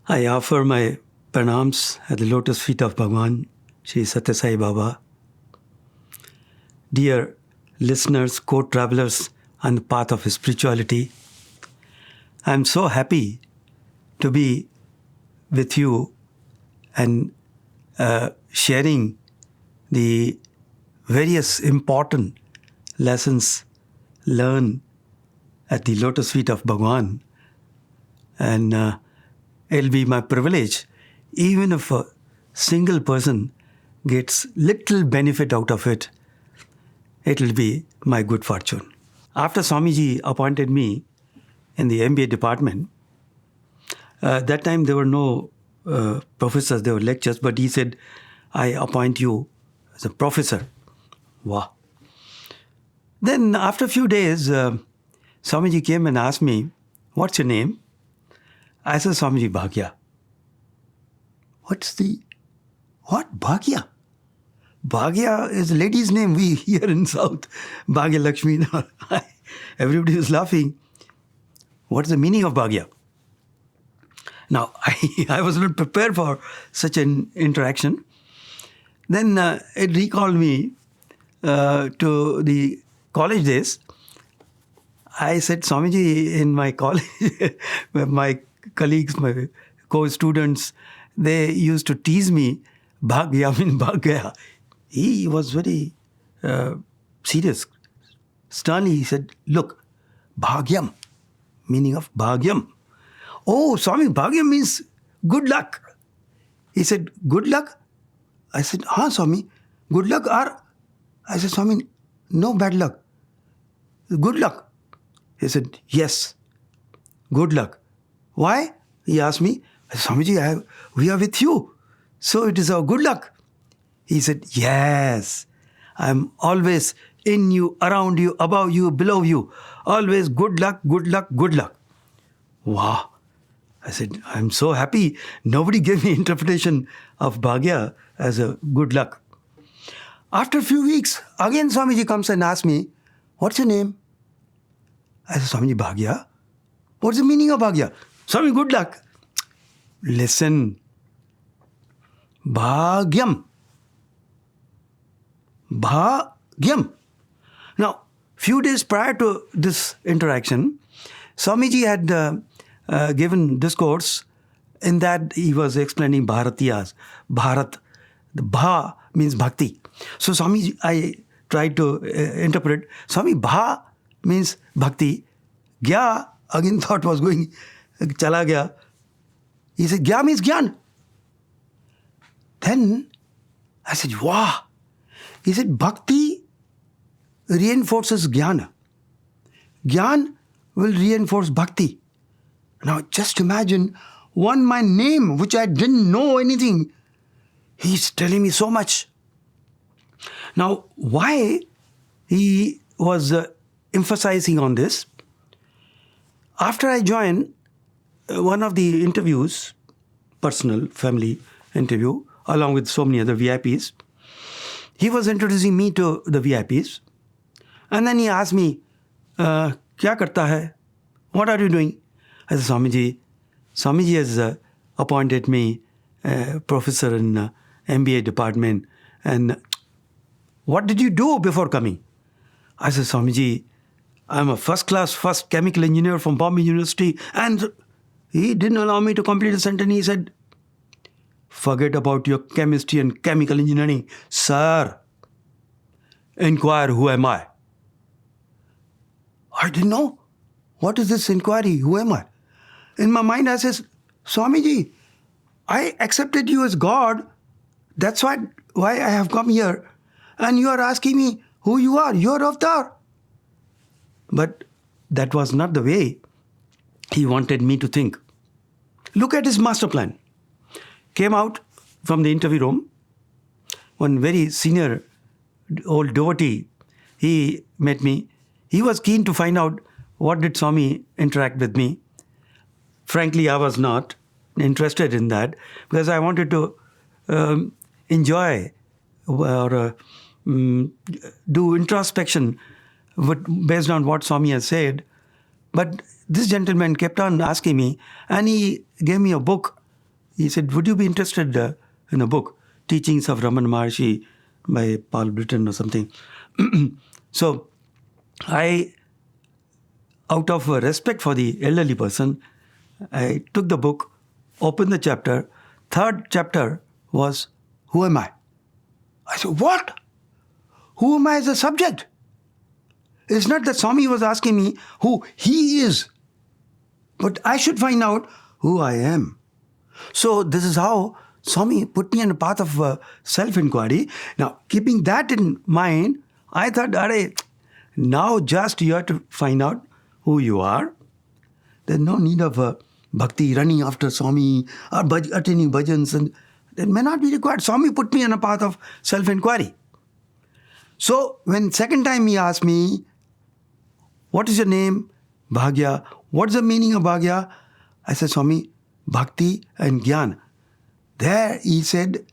I offer my pranams at the lotus feet of Bhagawan, Sri Sathya Sai Baba. Dear listeners, co-travelers on the path of spirituality, I am so happy to be with you and sharing the various important lessons learned at the lotus feet of Bhagawan. And it'll be my privilege, even if a single person gets little benefit out of it, it'll be my good fortune. After Swamiji appointed me in the MBA department, that time there were no professors, there were lectures, but he said, I appoint you as a professor. Wow. Then after a few days, Swamiji came and asked me, what's your name? I said, Swamiji, Bhagia. What? Bhagia? Bhagia is a lady's name. We here in South, Bhagya Lakshmi. Everybody was laughing. What's the meaning of Bhagya? Now, I was not prepared for such an interaction. Then it recalled me to the college days. I said, Swamiji, in my college, my colleagues, my co-students, they used to tease me, Bhagya means Bhagya. He was very serious. Sternly, he said, look, Bhagyam, meaning of Bhagyam. Oh, Swami, Bhagyam means good luck. He said, good luck? I said, Swami, good luck or? I said, Swami, no bad luck. Good luck. He said, yes, good luck. Why? He asked me. I said, Swamiji, we are with you. So it is our good luck. He said, yes, I'm always in you, around you, above you, below you. Always good luck, good luck, good luck. Wow. I said, I'm so happy. Nobody gave me interpretation of Bhagya as a good luck. After a few weeks, again Swamiji comes and asks me, what's your name? I said, Swamiji, Bhagya. What's the meaning of Bhagya? Swami, good luck. Listen. Bhagyam. Bhagyam. Now, few days prior to this interaction, Swamiji had given discourse in that he was explaining Bharatiyas. Bharat, the Bha means bhakti. So Swamiji, I tried to interpret. Swami, Bha means bhakti. Gya, again thought was going, chala gaya. He said, Gya means Gyan. Then I said, wow. He said, Bhakti reinforces Jnana. Jnana will reinforce Bhakti. Now just imagine my name, which I didn't know anything. He's telling me so much. Now, why he was emphasizing on this? After I joined one of the interviews, personal, family interview, along with so many other VIPs, he was introducing me to the VIPs. And then he asked me, Kya karta hai? What are you doing? I said, Swamiji has appointed me professor in MBA department. And what did you do before coming? I said, Swamiji, I'm a first chemical engineer from Bombay University. And he didn't allow me to complete the sentence. He said, forget about your chemistry and chemical engineering. Sir, inquire who am I? I didn't know. What is this inquiry? Who am I? In my mind, I said, Swamiji, I accepted you as God. That's why I have come here. And you are asking me who you are. You are avatar. But that was not the way he wanted me to think. Look at his master plan. Came out from the interview room. One very senior old devotee, he met me. He was keen to find out what did Swami interact with me. Frankly, I was not interested in that because I wanted to enjoy or do introspection based on what Swami has said. But this gentleman kept on asking me, and he gave me a book he said, would you be interested in a book, Teachings of Ramana Maharshi by Paul Britton or something? So I, out of respect for the elderly person, I took the book, opened the chapter. Third chapter was, Who am I? I said, what? Who am I as a subject? It's not that Swami was asking me who he is, but I should find out who I am. So this is how Swami put me on a path of self-inquiry. Now, keeping that in mind, I thought, now just you have to find out who you are. There's no need of bhakti, running after Swami, or attending bhajans. And that may not be required. Swami put me on a path of self-inquiry. So when second time he asked me, what is your name? Bhagia. What's the meaning of Bhagia? I said, Swami, bhakti and jnana. There he said,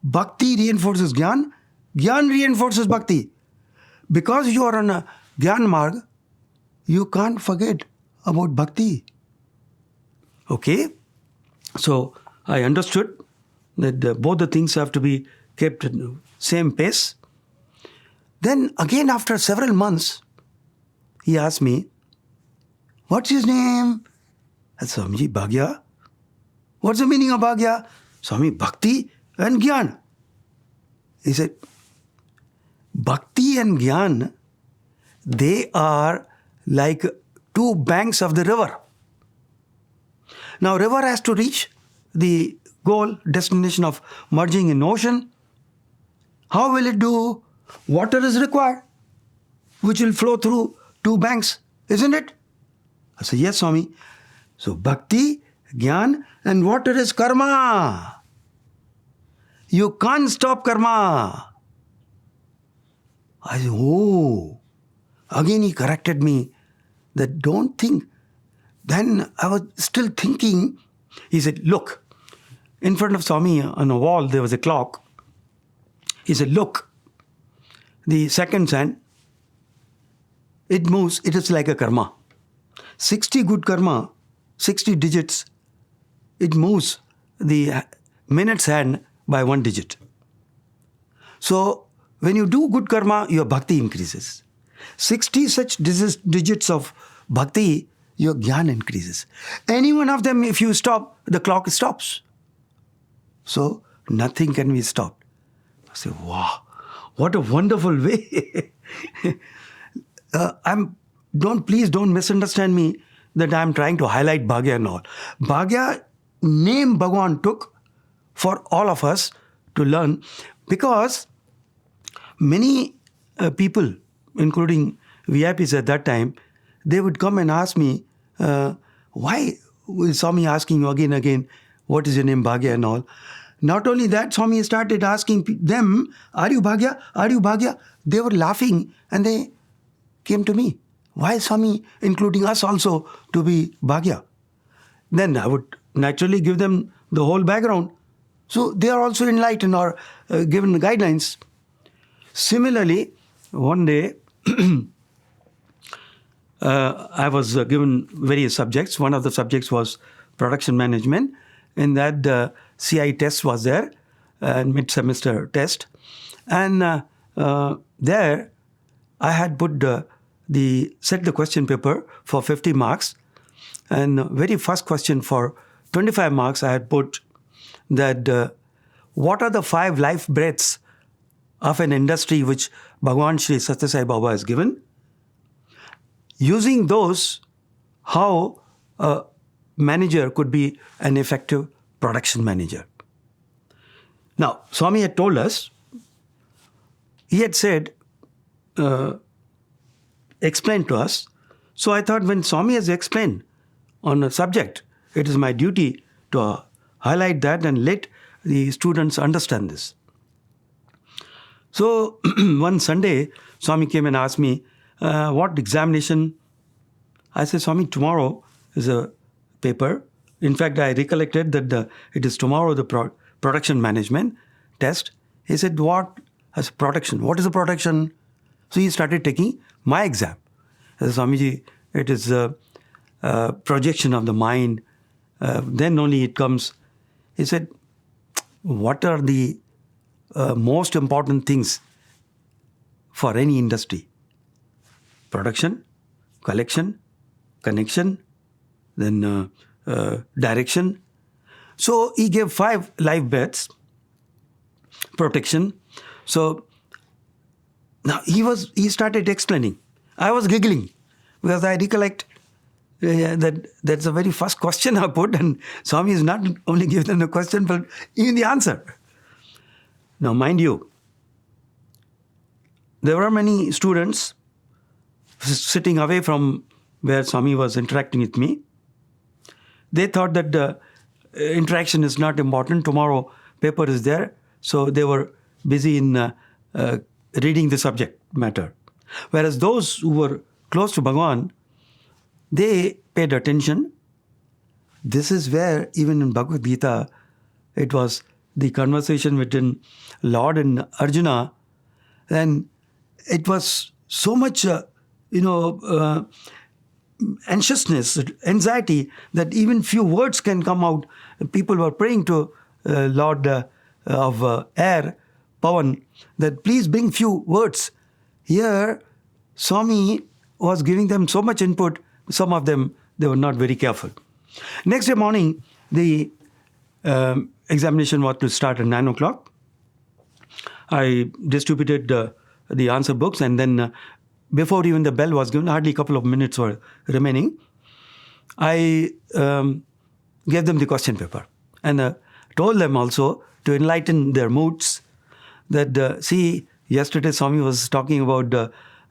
bhakti reinforces jnana, jnana reinforces bhakti. Because you are on a jnana marg, you can't forget about bhakti. Okay? So I understood that both the things have to be kept at the same pace. Then again, after several months, he asked me, what's his name? I said, Swamiji, Bhagia. What's the meaning of Bhagia? Swami, bhakti and jnana. He said, bhakti and jnana, they are like two banks of the river. Now, river has to reach the goal, destination of merging in ocean. How will it do? Water is required, which will flow through two banks, isn't it? I said, yes, Swami. So, bhakti, jnana, and water is karma. You can't stop karma. I said, oh. Again he corrected me that don't think. Then I was still thinking. He said, look, in front of Swami on a wall there was a clock. He said, look, the seconds hand, it moves, it is like a karma. 60 good karma, 60 digits, it moves the minute's hand by 1 digit. So, when you do good karma, your bhakti increases. 60 such digits of bhakti, your jnana increases. Any one of them, if you stop, the clock stops. So, nothing can be stopped. I say, wow, what a wonderful way. Please don't misunderstand me that I'm trying to highlight Bhagia and all. Bhagia, name Bhagawan took for all of us to learn, because many people, including VIPs at that time, they would come and ask me, why Swami asking you again and again, what is your name, Bhagia and all. Not only that, Swami started asking them, are you Bhagia? Are you Bhagia? They were laughing and they came to me. Why is Swami including us also to be Bhagia? Then I would naturally give them the whole background. So they are also enlightened or given guidelines. Similarly, one day, I was given various subjects. One of the subjects was production management. In that, CI test was there, mid-semester test. And there, I had put set the question paper for 50 marks. And very first question for 25 marks, I had put that what are the 5 life breaths of an industry which Bhagawan Sri Sathya Sai Baba has given? Using those, how a manager could be an effective production manager. Now, Swami had told us, he had said, explain to us. So I thought when Swami has explained on a subject, it is my duty to highlight that and let the students understand this. So one Sunday, Swami came and asked me, what examination? I said, Swami, tomorrow is a paper. In fact, I recollected that it is tomorrow the production management test. He said, what? I said, production. What is a production? So he started taking my exam. I said, Swamiji, it is a projection of the mind. Then only it comes. He said, what are the most important things for any industry? Production, collection, connection, then direction. So he gave 5 live bets. Protection. So now he started explaining. I was giggling because I recollect that's the very first question I put, and Swami is not only giving them the question, but even the answer. Now, mind you, there were many students sitting away from where Swami was interacting with me. They thought that the interaction is not important. Tomorrow, paper is there. So they were busy in reading the subject matter. Whereas those who were close to Bhagawan, they paid attention. This is where, even in Bhagavad Gita, it was the conversation between Lord and Arjuna. And it was so much, anxiousness, anxiety, that even few words can come out. People were praying to Lord of air, Pavan, that please bring few words. Here, Swami was giving them so much input, some of them, they were not very careful. Next day morning, the examination was to start at 9 o'clock. I distributed the answer books, and then before even the bell was given, hardly a couple of minutes were remaining, I gave them the question paper and told them also to enlighten their moods that, see, yesterday Swami was talking about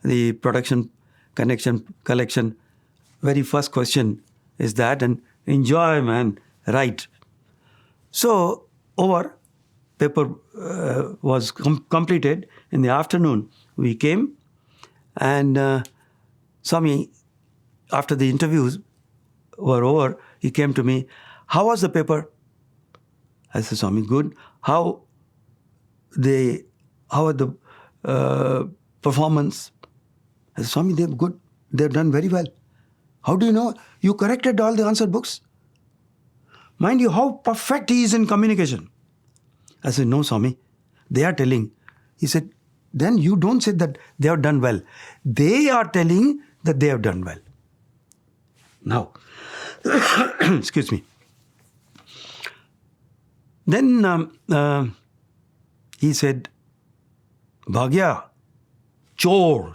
the production, connection, collection. Very first question is that, and enjoy, man, write. So, paper was completed. In the afternoon, we came, and Swami, after the interviews were over, he came to me. How was the paper? I said, Swami, good. How are the performance? I said, Swami, they're good. They've done very well. How do you know? You corrected all the answer books. Mind you, how perfect he is in communication. I said, no, Swami, they are telling. He said, then you don't say that they have done well. They are telling that they have done well. Now, excuse me. Then he said, Bhagia, chore.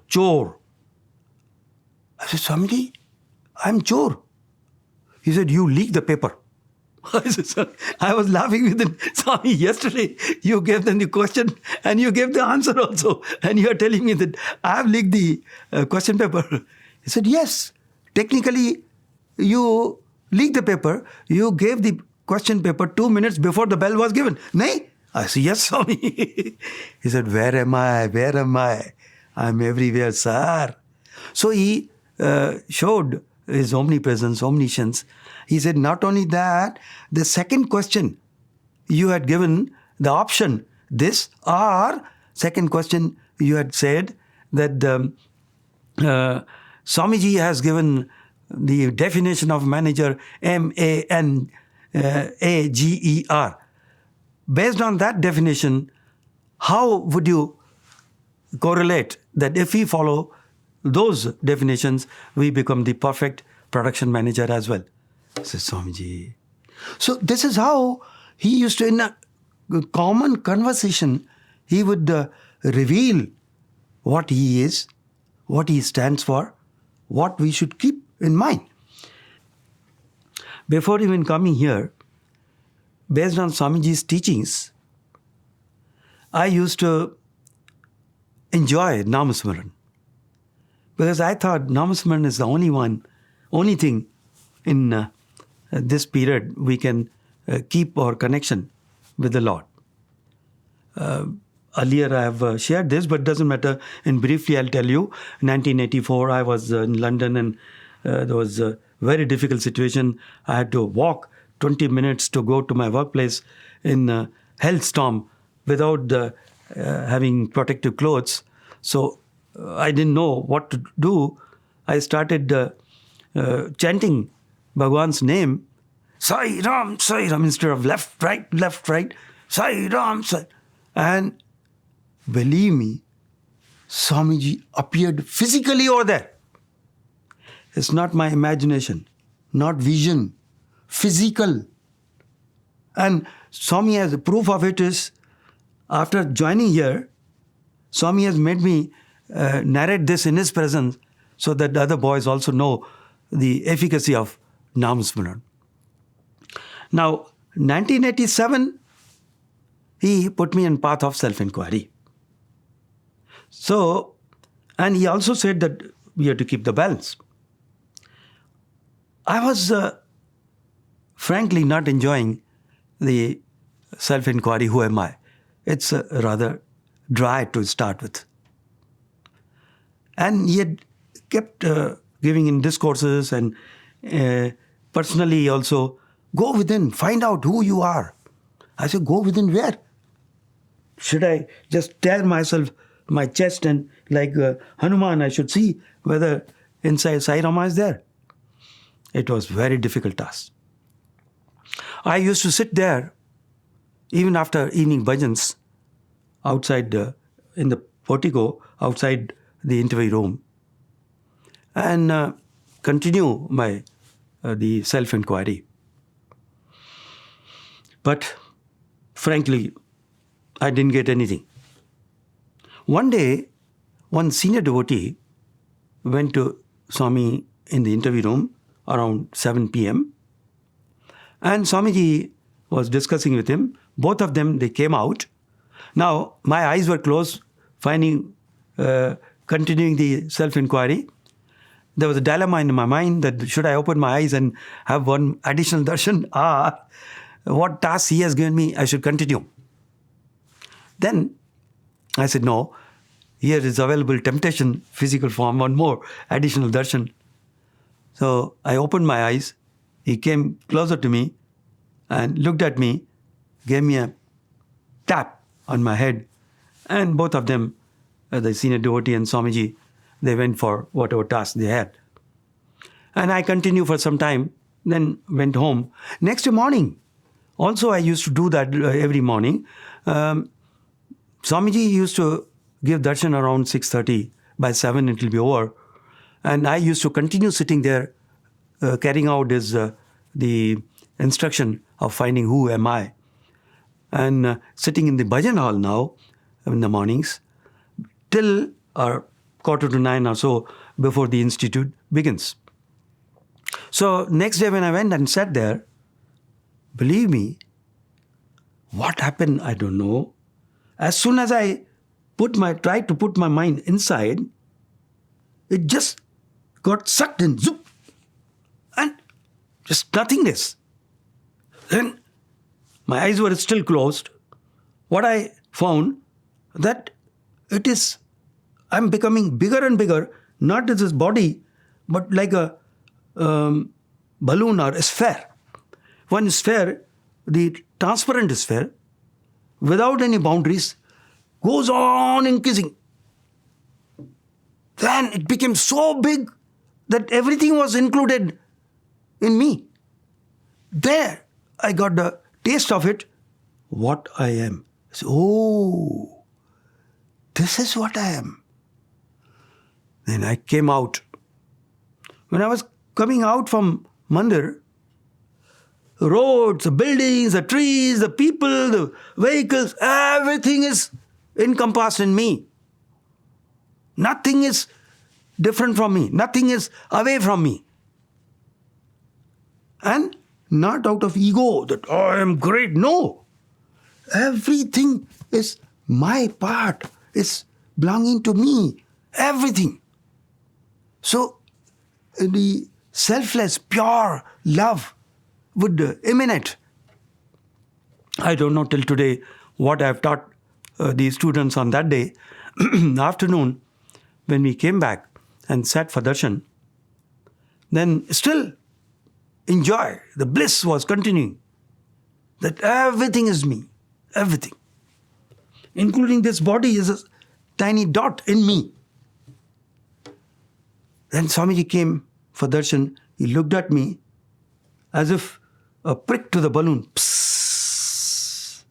I said, Swamiji, I'm chore. He said, you leaked the paper. I said, sir, I was laughing with him. Swami, yesterday you gave them the question and you gave the answer also. And you are telling me that I have leaked the question paper. He said, yes, technically you leaked the paper. You gave the question paper 2 minutes before the bell was given. Nay? I said, yes, Swami. He said, where am I? I'm everywhere, sir. So he showed his omnipresence, omniscience. He said, not only that, the second question, you had given the option, this or second question, you had said that Swamiji has given the definition of manager, MANAGER. Based on that definition, how would you correlate that if we follow those definitions, we become the perfect production manager as well? Says Swamiji. So this is how he used to, in a common conversation, he would reveal what he is, what he stands for, what we should keep in mind. Before even coming here, based on Swamiji's teachings, I used to enjoy Namasmaran. Because I thought Namasmaran is the only thing in this period we can keep our connection with the Lord. Earlier I have shared this, but it doesn't matter. And briefly I'll tell you, 1984 I was in London, and there was a very difficult situation. I had to walk 20 minutes to go to my workplace in a hailstorm without having protective clothes. So I didn't know what to do. I started chanting Bhagawan's name. Sai Ram, instead of left, right, Sai Ram, Sai. And believe me, Swamiji appeared physically over there. It's not my imagination, not vision, physical. And Swami, as a proof of it is, after joining here, Swami has made me narrate this in his presence so that the other boys also know the efficacy of Namasmaran. Now, 1987, he put me in path of self-inquiry. So, and he also said that we have to keep the balance. I was frankly not enjoying the self-inquiry, who am I? It's rather dry to start with. And he had kept giving in discourses and personally also, go within, find out who you are. I said, go within where? Should I just tear myself, my chest, and like Hanuman, I should see whether inside Sai Rama is there? It was very difficult task. I used to sit there, even after evening bhajans, outside in the portico, outside the interview room, and continue my the self-inquiry. But frankly, I didn't get anything. One day, one senior devotee went to Swami in the interview room around 7 p.m. and Swamiji was discussing with him. Both of them, they came out. Now, my eyes were closed, continuing the self-inquiry. There was a dilemma in my mind that should I open my eyes and have one additional darshan? What task he has given me, I should continue. Then I said, no, here is available temptation, physical form, one more additional darshan. So I opened my eyes. He came closer to me and looked at me, gave me a tap on my head. And both of them, the senior devotee and Swamiji, they went for whatever task they had. And I continued for some time, then went home. Next morning, also I used to do that every morning. Swamiji used to give darshan around 6:30. By 7 it will be over. And I used to continue sitting there, carrying out his, the instruction of finding who am I. And sitting in the bhajan hall now, in the mornings, till 8:45 or so before the institute begins. So next day when I went and sat there, believe me, what happened, I don't know. As soon as I tried to put my mind inside, it just got sucked in, zoop, and just nothingness. Then my eyes were still closed. What I found that I'm becoming bigger and bigger, not as this body, but like a balloon or a sphere. One sphere, the transparent sphere, without any boundaries, goes on increasing. Then it became so big that everything was included in me. There, I got the taste of it, what I am. So, oh, this is what I am. Then I came out. When I was coming out from Mandir, the roads, the buildings, the trees, the people, the vehicles, everything is encompassed in me. Nothing is different from me. Nothing is away from me. And not out of ego that I am great. No. Everything is my part. It's belonging to me. Everything. So the selfless, pure love would emanate. I don't know till today what I have taught the students on that day. Afternoon, when we came back and sat for darshan, then still enjoy. The bliss was continuing. That everything is me. Everything. Including this body is a tiny dot in me. Then Swamiji came for darshan. He looked at me as if a prick to the balloon. Psss.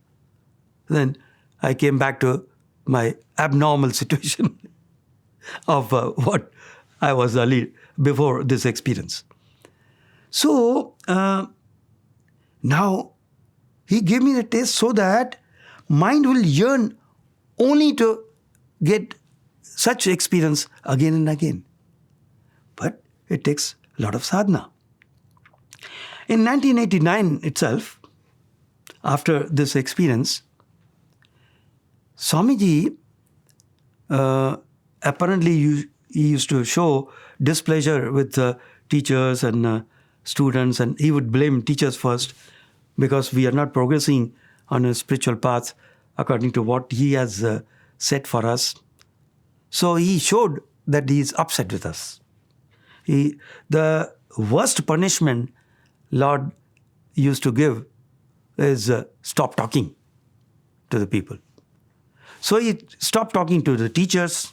Then I came back to my abnormal situation of what I was before this experience. So now he gave me the taste so that mind will yearn only to get such experience again and again. But it takes a lot of sadhana. In 1989 itself, after this experience, Swamiji apparently he used to show displeasure with teachers and students, and he would blame teachers first because we are not progressing on a spiritual path according to what he has set for us. So he showed that he is upset with us. The worst punishment Lord used to give is stop talking to the people. So he stopped talking to the teachers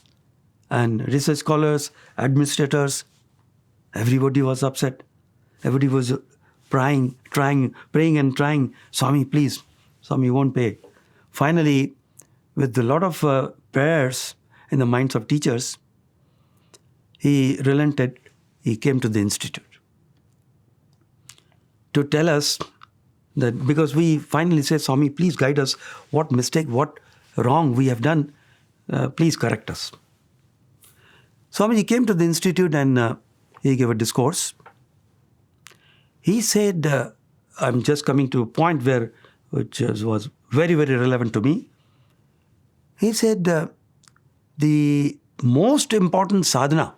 and research scholars, administrators. Everybody was upset. Everybody was praying and trying. Swami, please. Swami won't pay. Finally, with a lot of prayers in the minds of teachers, he relented. He came to the institute to tell us that, because we finally said, Swami, please guide us. What mistake, what wrong we have done, please correct us. Swamiji came to the institute and he gave a discourse. He said, I'm just coming to a point which was very, very relevant to me. He said, the most important sadhana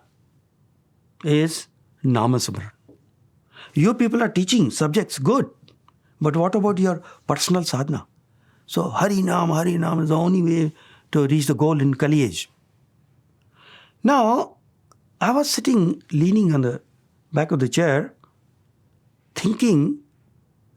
is Namasamaran. You people are teaching subjects, good. But what about your personal sadhana? So Harinam is the only way to reach the goal in Kali age. Now, I was sitting, leaning on the back of the chair, thinking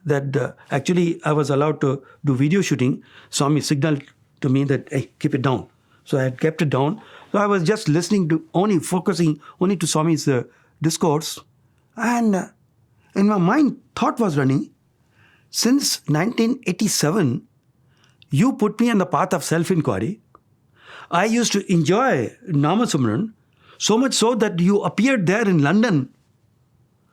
that actually I was allowed to do video shooting. Swami signaled to me that, hey, keep it down. So I had kept it down. So I was just listening to, focusing only to Swami's discourse. And in my mind, thought was running, since 1987, you put me on the path of self-inquiry. I used to enjoy Namasamaran, so much so that you appeared there in London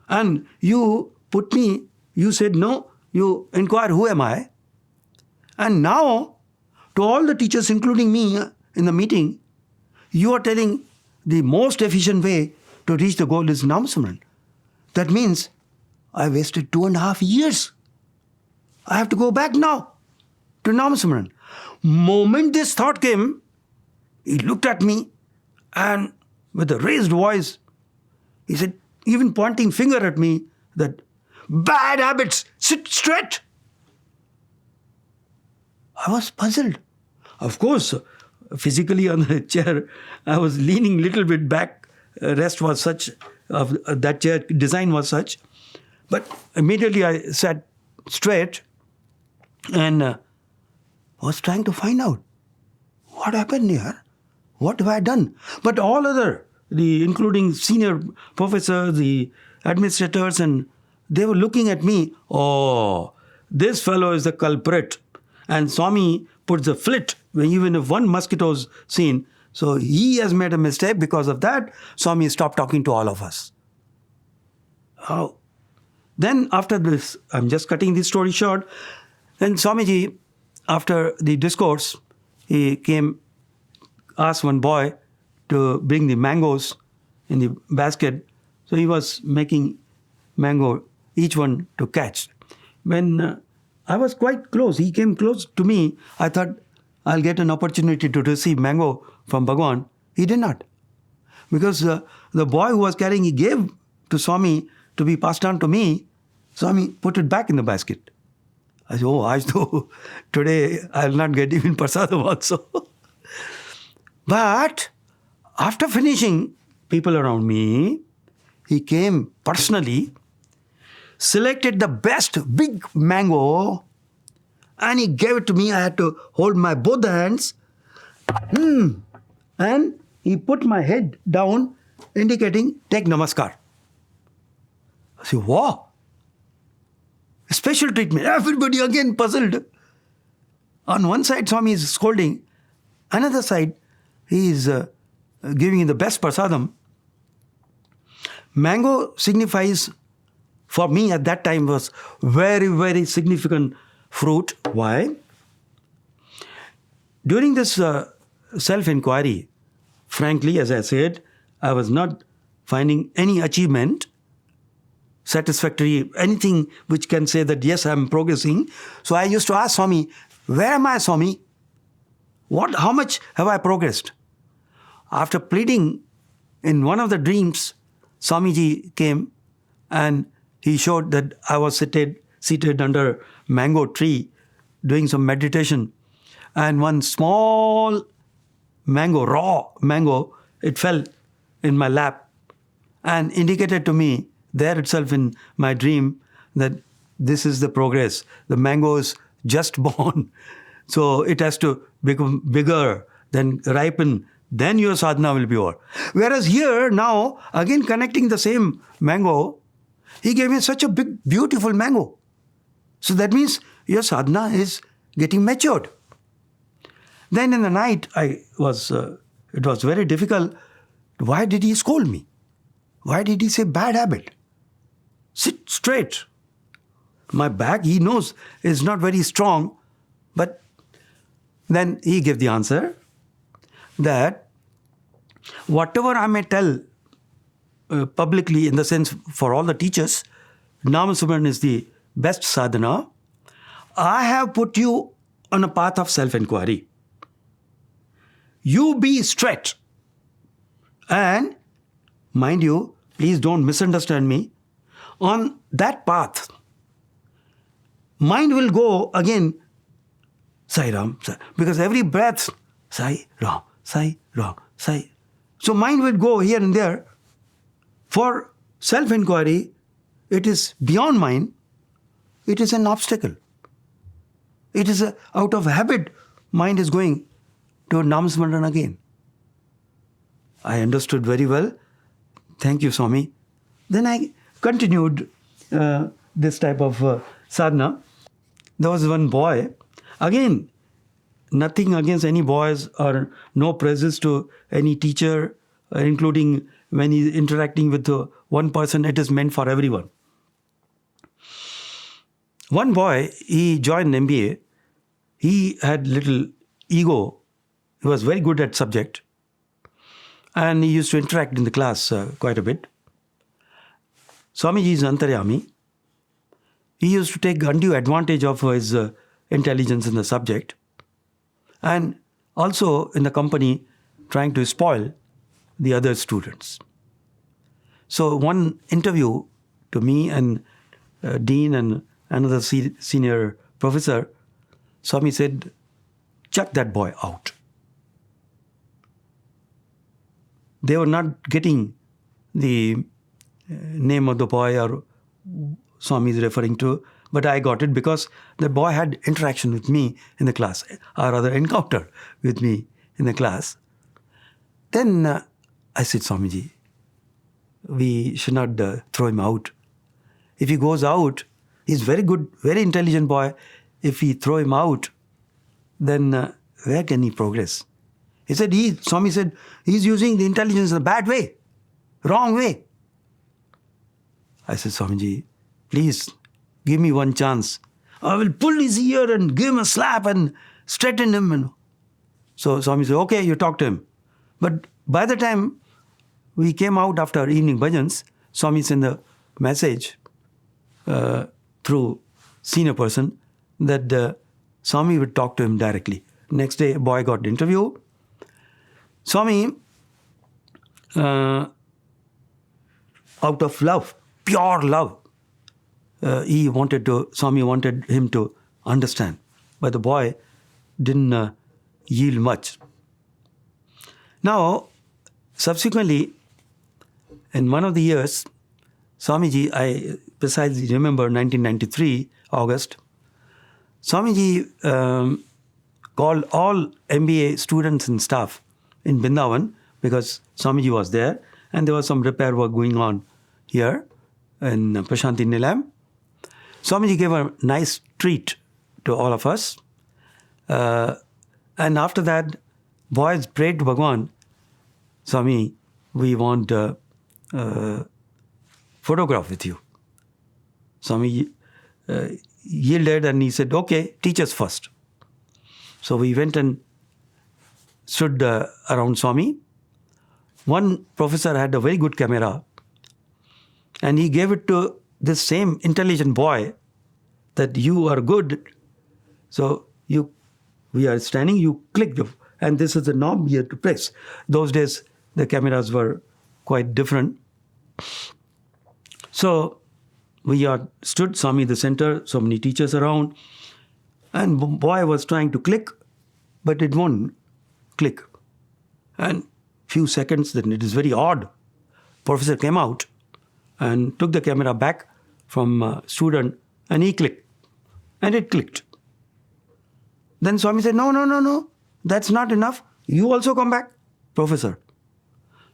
and you put me, you said, no, you inquire, who am I? And now, to all the teachers, including me in the meeting, you are telling the most efficient way to reach the goal is Namasamaran. That means I wasted 2.5 years. I have to go back now to Namasamaran. Moment this thought came, he looked at me and with a raised voice, he said, even pointing finger at me, that bad habits, sit straight. I was puzzled. Of course, physically on the chair, I was leaning a little bit back. Rest was such, that chair design was such. But immediately I sat straight and was trying to find out what happened here. What have I done? But all other, including senior professors, the administrators, and they were looking at me. Oh, this fellow is the culprit. And Swami puts a flit even if one mosquito is seen. So he has made a mistake. Because of that, Swami stopped talking to all of us. Oh. Then after this, I'm just cutting this story short. Then Swamiji, after the discourse, he came, asked one boy to bring the mangoes in the basket. So he was making mango, each one to catch. When I was quite close, he came close to me, I thought I'll get an opportunity to receive mango from Bhagawan. He did not. Because the boy who was carrying, he gave to Swami to be passed on to me. Swami put it back in the basket. I said, oh, today I'll not get even prasadam also. But after finishing, people around me, he came personally, selected the best big mango, and he gave it to me. I had to hold my both hands. And he put my head down, indicating, take namaskar. I said, wow. Special treatment. Everybody again puzzled. On one side, Swami is scolding. Another side, he is giving you the best prasadam. Mango signifies, for me at that time, was very, very significant fruit. Why? During this self-inquiry, frankly, as I said, I was not finding any achievement satisfactory, anything which can say that, yes, I'm progressing. So I used to ask Swami, where am I, Swami? How much have I progressed? After pleading, in one of the dreams, Swamiji came and he showed that I was seated under mango tree doing some meditation. And one small mango, raw mango, it fell in my lap and indicated to me there itself in my dream that this is the progress. The mango is just born. So it has to become bigger, then ripen, then your sadhana will be over. Whereas here, now, again connecting the same mango, he gave me such a big, beautiful mango. So that means your sadhana is getting matured. Then in the night, it was very difficult. Why did he scold me? Why did he say bad habit? Sit straight. My back, he knows, is not very strong. But then he gave the answer that whatever I may tell publicly, in the sense for all the teachers, Namasmran is the best sadhana. I have put you on a path of self-inquiry. You be straight. And mind you, please don't misunderstand me. On that path, mind will go again, Sai Ram, Sai, because every breath, Sai Ram, Sai Ram, Sai. So mind will go here and there. For self-inquiry, it is beyond mind. It is an obstacle. It is out of habit, mind is going to Namasmaran again. I understood very well. Thank you, Swami. Then I continued this type of sadhana. There was one boy. Again, nothing against any boys or no praises to any teacher, including when he's interacting with one person, it is meant for everyone. One boy, he joined MBA. He had little ego. He was very good at subject. And he used to interact in the class quite a bit. Swamiji is Antaryami. He used to take undue advantage of his intelligence in the subject. And also in the company, trying to spoil the other students. So one interview to me and Dean and another senior professor, Swami said, chuck that boy out. They were not getting the name of the boy or Swami is referring to, but I got it because the boy had interaction with me in the class, or rather encounter with me in the class. Then I said, Swamiji, we should not throw him out. If he goes out, he's very good, very intelligent boy. If we throw him out, then where can he progress? He said, Swami said, he's using the intelligence in a bad way, wrong way. I said, Swamiji, please give me one chance. I will pull his ear and give him a slap and straighten him. So Swami said, okay, you talk to him. But by the time we came out after evening bhajans, Swami sent a message through senior person that Swami would talk to him directly. Next day, boy got interview. Swami, out of love, pure love, Swami wanted him to understand. But the boy didn't yield much. Now, subsequently, in one of the years, Swamiji, I precisely remember 1993, August, Swamiji called all MBA students and staff in Vrindavan because Swamiji was there and there was some repair work going on here in Prasanthi Nilayam. Swamiji gave a nice treat to all of us. And after that, boys prayed to Bhagawan, Swami, we want a photograph with you. Swami yielded and he said, okay, teach us first. So we went and stood around Swami. One professor had a very good camera and he gave it to this same intelligent boy that you are good. So we are standing, you click, and this is the knob here to press. Those days, the cameras were quite different. So we are stood, Swami the center, so many teachers around, and boy was trying to click, but it won't click. And few seconds, then it is very odd. Professor came out and took the camera back from student, and he clicked, and it clicked. Then Swami said, no, that's not enough. You also come back, Professor.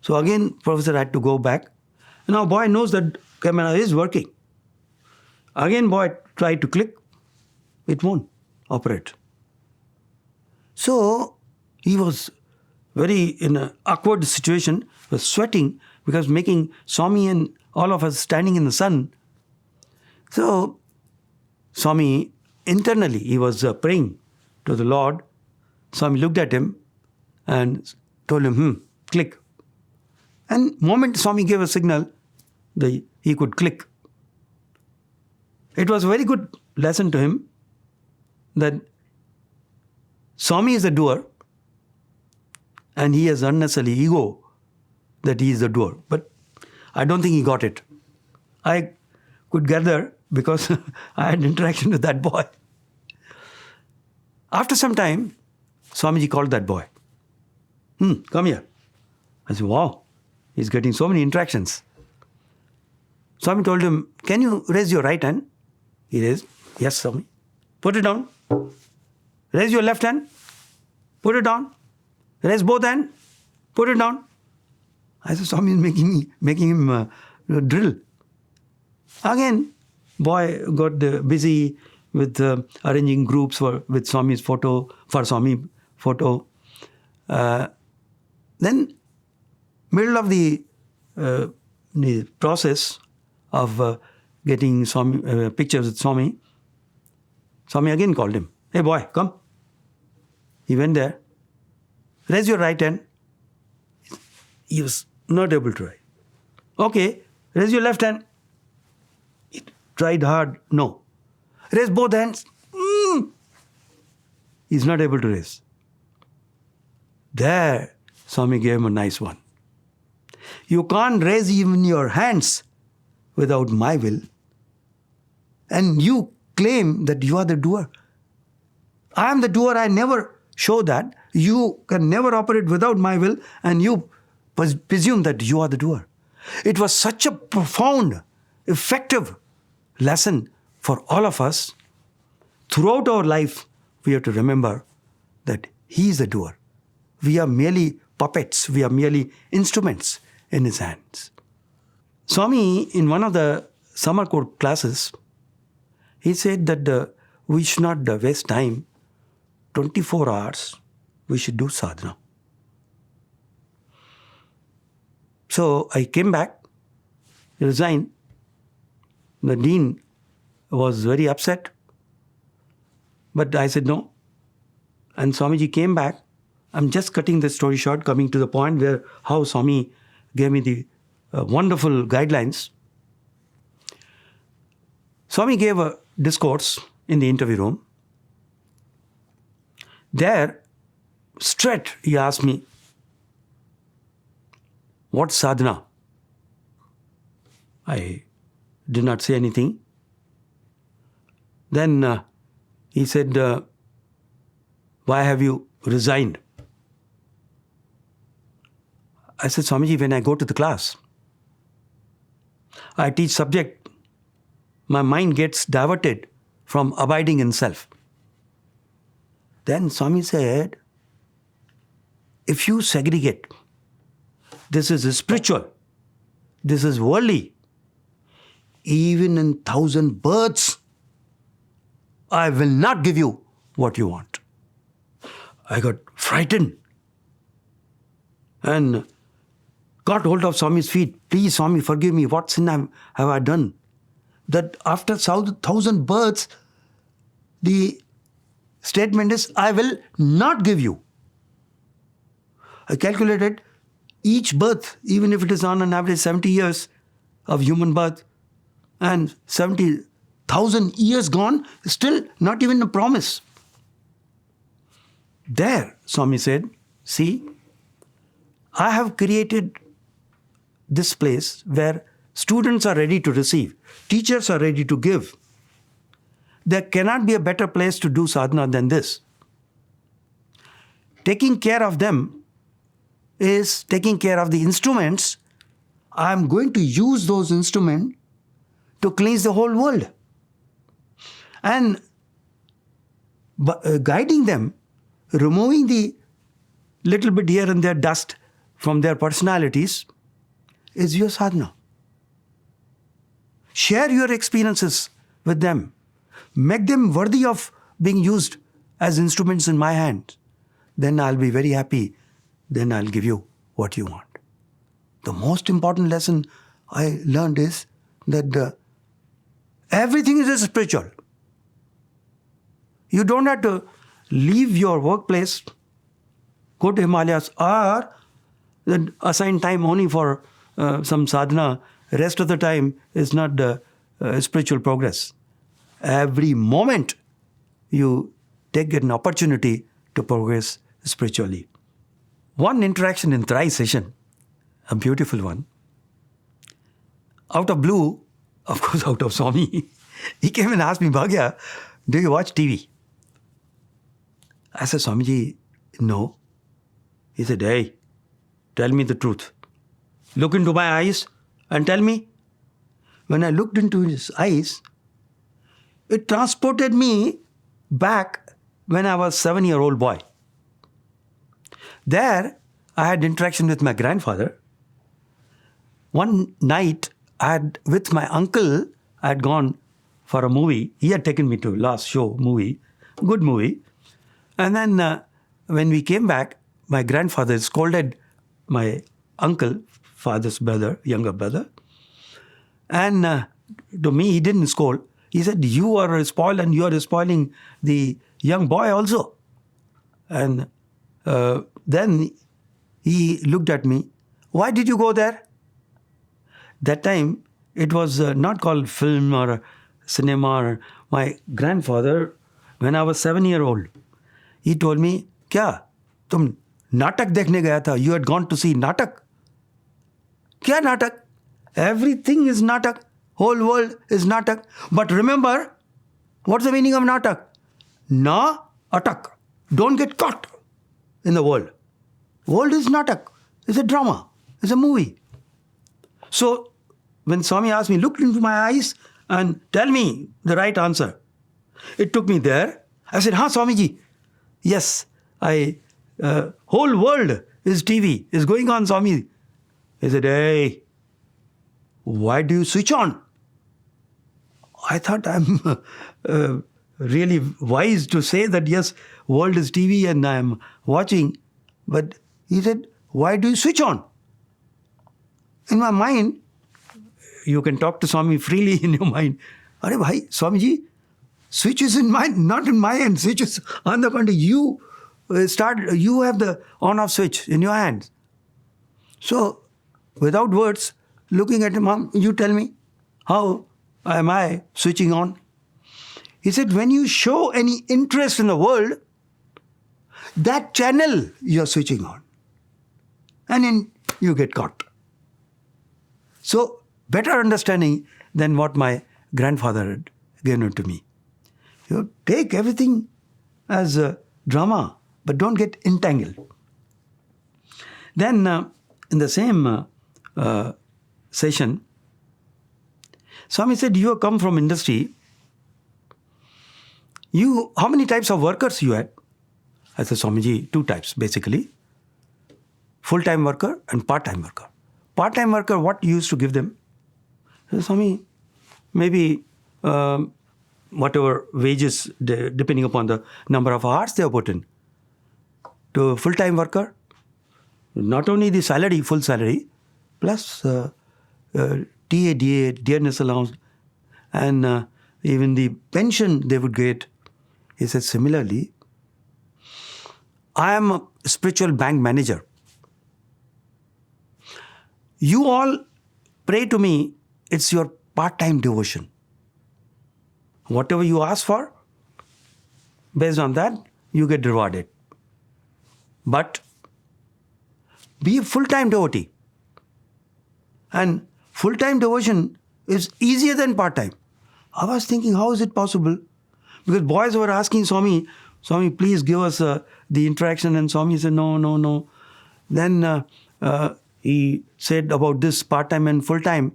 So again, Professor had to go back. Now boy knows that camera is working. Again, boy tried to click. It won't operate. So he was very in an awkward situation, was sweating because making Swami and all of us standing in the sun. So Swami, internally, he was praying to the Lord. Swami looked at him and told him, click. And moment Swami gave a signal, he could click. It was a very good lesson to him that Swami is the doer and he has unnecessarily ego that he is the doer. But I don't think he got it. I could gather because I had interaction with that boy. After some time, Swamiji called that boy. Come here. I said, wow, he's getting so many interactions. Swami told him, can you raise your right hand? He raised. Yes, Swami. Put it down. Raise your left hand. Put it down. Raise both hands. Put it down. I said, Swami is making him drill. Again, boy got busy with arranging groups with Swami's photo, for Swami photo. Then, middle of the process of getting Swami, pictures with Swami, Swami again called him. Hey boy, come. He went there. Raise your right hand. He was not able to write. Okay, raise your left hand. He tried hard. No. Raise both hands. He's not able to raise. There, Swami gave him a nice one. You can't raise even your hands without my will. And you claim that you are the doer. I am the doer. I never show that. You can never operate without my will, and you presume that you are the doer. It was such a profound, effective lesson for all of us. Throughout our life, we have to remember that he is the doer. We are merely puppets. We are merely instruments in his hands. Swami, in one of the summer course classes, he said that we should not waste time. 24 hours, we should do sadhana. So I came back, resigned. The dean was very upset. But I said no. And Swamiji came back. I'm just cutting the story short, coming to the point where how Swami gave me the wonderful guidelines. Swami gave a discourse in the interview room. There, straight, he asked me, what's sadhana? I did not say anything. Then he said, why have you resigned? I said, Swamiji, when I go to the class, I teach subject, my mind gets diverted from abiding in self. Then Swami said, if you segregate, this is spiritual, this is worldly, even in 1,000 births, I will not give you what you want. I got frightened and got hold of Swami's feet. Please, Swami, forgive me. What sin have I done? That after 1,000 births, the statement is, I will not give you. I calculated each birth, even if it is on an average 70 years of human birth, and 70,000 years gone, still not even a promise. There, Swami said, see, I have created this place where students are ready to receive, teachers are ready to give. There cannot be a better place to do sadhana than this. Taking care of them is taking care of the instruments. I am going to use those instruments to cleanse the whole world. And guiding them, removing the little bit here and there dust from their personalities is your sadhana. Share your experiences with them. Make them worthy of being used as instruments in my hands. Then I'll be very happy. Then I'll give you what you want. The most important lesson I learned is that everything is spiritual. You don't have to leave your workplace, go to Himalayas, or then assign time only for some sadhana. Rest of the time is not spiritual progress. Every moment you take an opportunity to progress spiritually. One interaction in Thrice session, a beautiful one. Out of blue, of course out of Swami, he came and asked me, Bhagia, do you watch TV? I said, Swamiji, no. He said, hey, tell me the truth. Look into my eyes and tell me. When I looked into his eyes, it transported me back when I was a 7-year-old boy. There, I had interaction with my grandfather. One night, with my uncle, I had gone for a movie. He had taken me to last show movie, good movie. And then when we came back, my grandfather scolded my uncle, father's brother, younger brother. And to me, he didn't scold. He said, you are spoiled and you are spoiling the young boy also. And then he looked at me. Why did you go there? That time, it was not called film or cinema. My grandfather, when I was 7-year-old, he told me, क्या तुम नाटक देखने गया था? You had gone to see नाटक. क्या नाटक? Everything is natak. Whole world is natak. But remember, what's the meaning of natak? Na atak. Don't get caught in the world. World is natak. It's a drama. It's a movie. So, when Swami asked me, look into my eyes and tell me the right answer. It took me there. I said, Swamiji. Yes, whole world is TV, is going on, Swami. He said, hey, why do you switch on? I thought I'm really wise to say that, yes, world is TV and I'm watching. But he said, why do you switch on? In my mind, you can talk to Swami freely in your mind. Arey bhai, Swamiji, switch is in mine, not in my hand. Switch is on the contrary. You have the on-off switch in your hands. So, without words, looking at him, you tell me, how am I switching on? He said, when you show any interest in the world, that channel you're switching on. And then you get caught. So, better understanding than what my grandfather had given to me. You take everything as a drama, but don't get entangled. Then, in the same session, Swami said, you have come from industry. How many types of workers you had? I said, Swamiji, 2 types basically. Full-time worker and part-time worker. Part-time worker, what you used to give them? I said, Swami, maybe whatever wages, depending upon the number of hours they have put in. To a full-time worker, not only the salary, full salary, plus TADA, dearness allowance, and even the pension they would get. He said, similarly, I am a spiritual bank manager. You all pray to me, it's your part-time devotion. Whatever you ask for, based on that, you get rewarded. But be a full-time devotee. And full-time devotion is easier than part-time. I was thinking, how is it possible? Because boys were asking Swami, please give us the interaction. And Swami said, no. Then he said about this part-time and full-time.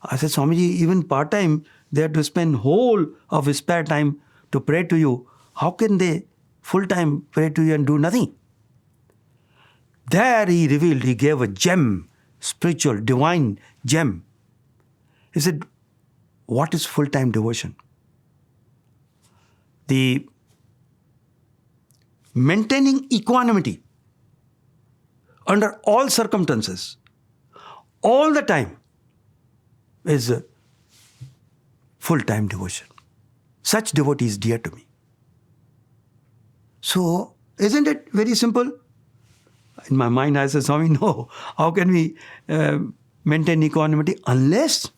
I said, Swamiji, even part-time, they have to spend whole of his spare time to pray to you. How can they full-time pray to you and do nothing? There he revealed, he gave a gem, spiritual, divine gem. He said, what is full-time devotion? The maintaining equanimity under all circumstances, all the time, is a full-time devotion. Such devotee is dear to me. So, isn't it very simple? In my mind, I said, Swami, no. How can we maintain equanimity unless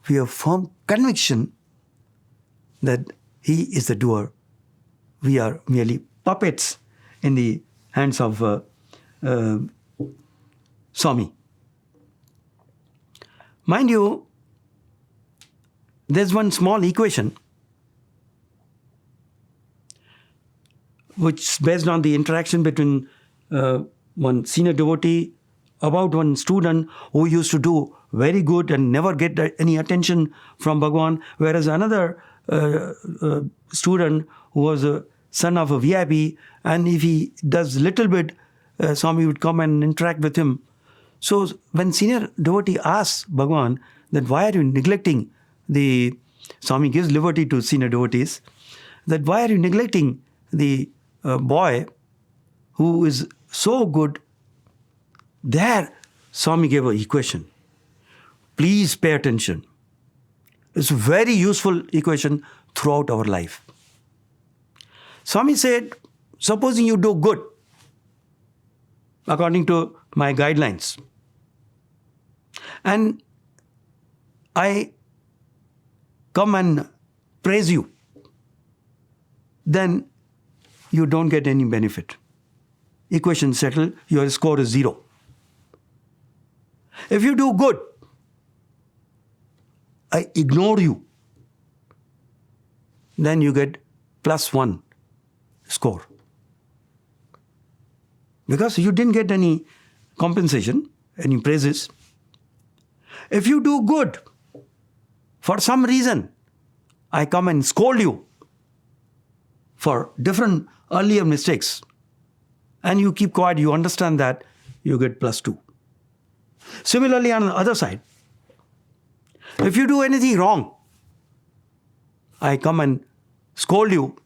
we have firm conviction that He is the doer? We are merely puppets in the hands of Swami. Mind you, there's one small equation which is based on the interaction between one senior devotee about one student who used to do very good and never get any attention from Bhagawan, whereas another student who was a son of a VIP, and if he does little bit, Swami would come and interact with him. So when senior devotee asks Bhagawan that why are you neglecting the, Swami gives liberty to senior devotees, that why are you neglecting the boy who is so good? There, Swami gave an equation. Please pay attention. It's a very useful equation throughout our life. Swami said, supposing you do good, according to my guidelines, and I come and praise you, then you don't get any benefit. Equation settled, your score is 0. If you do good, I ignore you, then you get +1 score. Because you didn't get any compensation, any praises. If you do good, for some reason, I come and scold you for different earlier mistakes, and you keep quiet, you understand that, you get +2. Similarly, on the other side, if you do anything wrong, I come and scold you,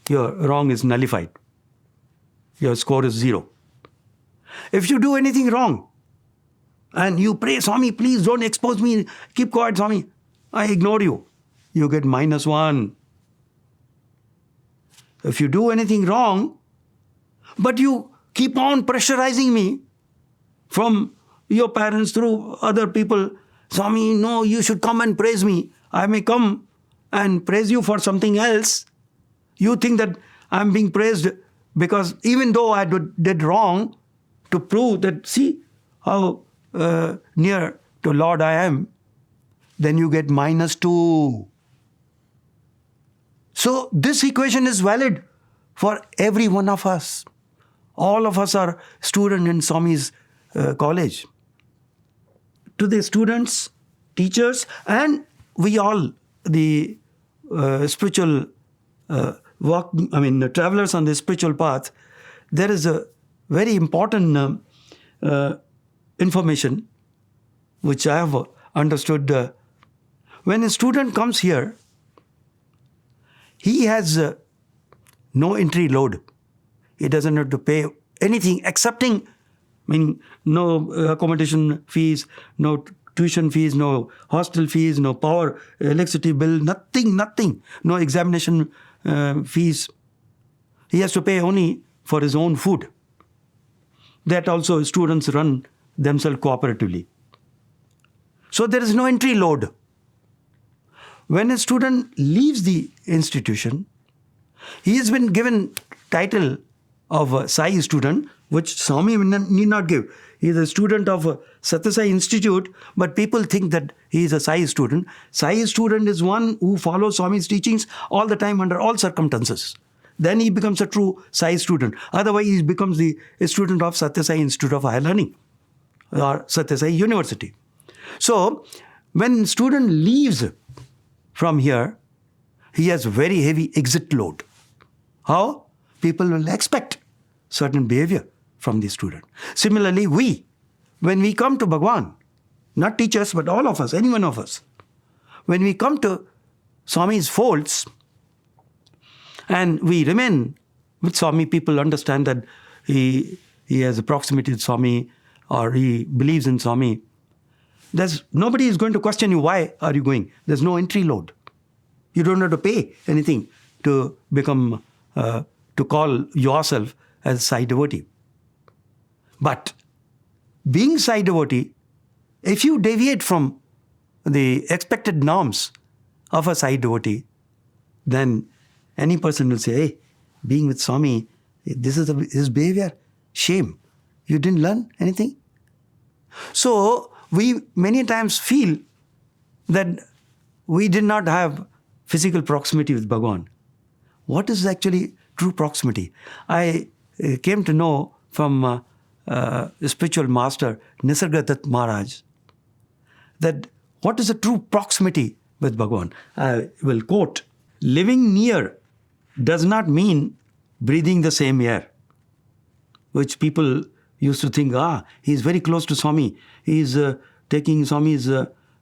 your wrong is nullified. Your score is 0. If you do anything wrong, and you pray, Swami, please don't expose me, keep quiet, Swami, I ignore you, you get -1. If you do anything wrong, but you keep on pressurizing me from your parents through other people, Swami, no, you should come and praise me. I may come and praise you for something else. You think that I'm being praised because even though I did wrong, to prove that, see how near to Lord I am, then you get -2. So this equation is valid for every one of us. All of us are students in Swami's college. To the students, teachers, and we all, the spiritual travelers on the spiritual path, there is a very important information which I have understood. When a student comes here, he has no entry load. He doesn't have to pay anything excepting, meaning no accommodation fees, no tuition fees, no hostel fees, no power, electricity bill, nothing. No examination fees. He has to pay only for his own food. That also students run themselves cooperatively. So there is no entry load. When a student leaves the institution, he has been given title of a Sai student, which Swami need not give. He is a student of a Sathya Sai Institute, but people think that he is a Sai student. Sai student is one who follows Swami's teachings all the time under all circumstances. Then he becomes a true Sai student. Otherwise, he becomes a student of Sathya Sai Institute of Higher Learning or Sathya Sai University. So, when student leaves from here, he has very heavy exit load. How? People will expect certain behavior from the student. Similarly, when we come to Bhagawan, not teachers, but all of us, any one of us, when we come to Swami's folds and we remain with Swami, people understand that he has a proximity to Swami or he believes in Swami. Nobody is going to question you, why are you going? There's no entry load. You don't have to pay anything to become, to call yourself as a Sai devotee. But being Sai devotee, if you deviate from the expected norms of a Sai devotee, then any person will say, hey, being with Swami, this is his behavior, shame. You didn't learn anything? So, we many times feel that we did not have physical proximity with Bhagawan. What is actually true proximity? I came to know from spiritual master Nisargadatta Maharaj that what is the true proximity with Bhagavan? I will quote, living near does not mean breathing the same air, which people used to think, he is very close to Swami. He is taking Swami's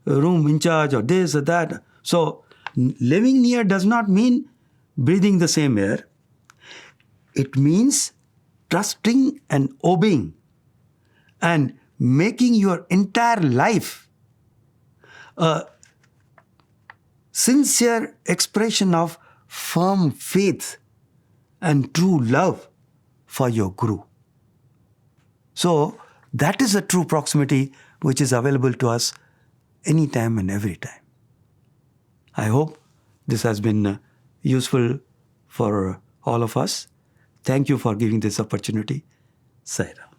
room in charge or this or that. So, living near does not mean breathing the same air. It means trusting and obeying and making your entire life a sincere expression of firm faith and true love for your Guru. So, that is a true proximity which is available to us anytime and every time. I hope this has been useful for all of us. Thank you for giving this opportunity. Sai Ram.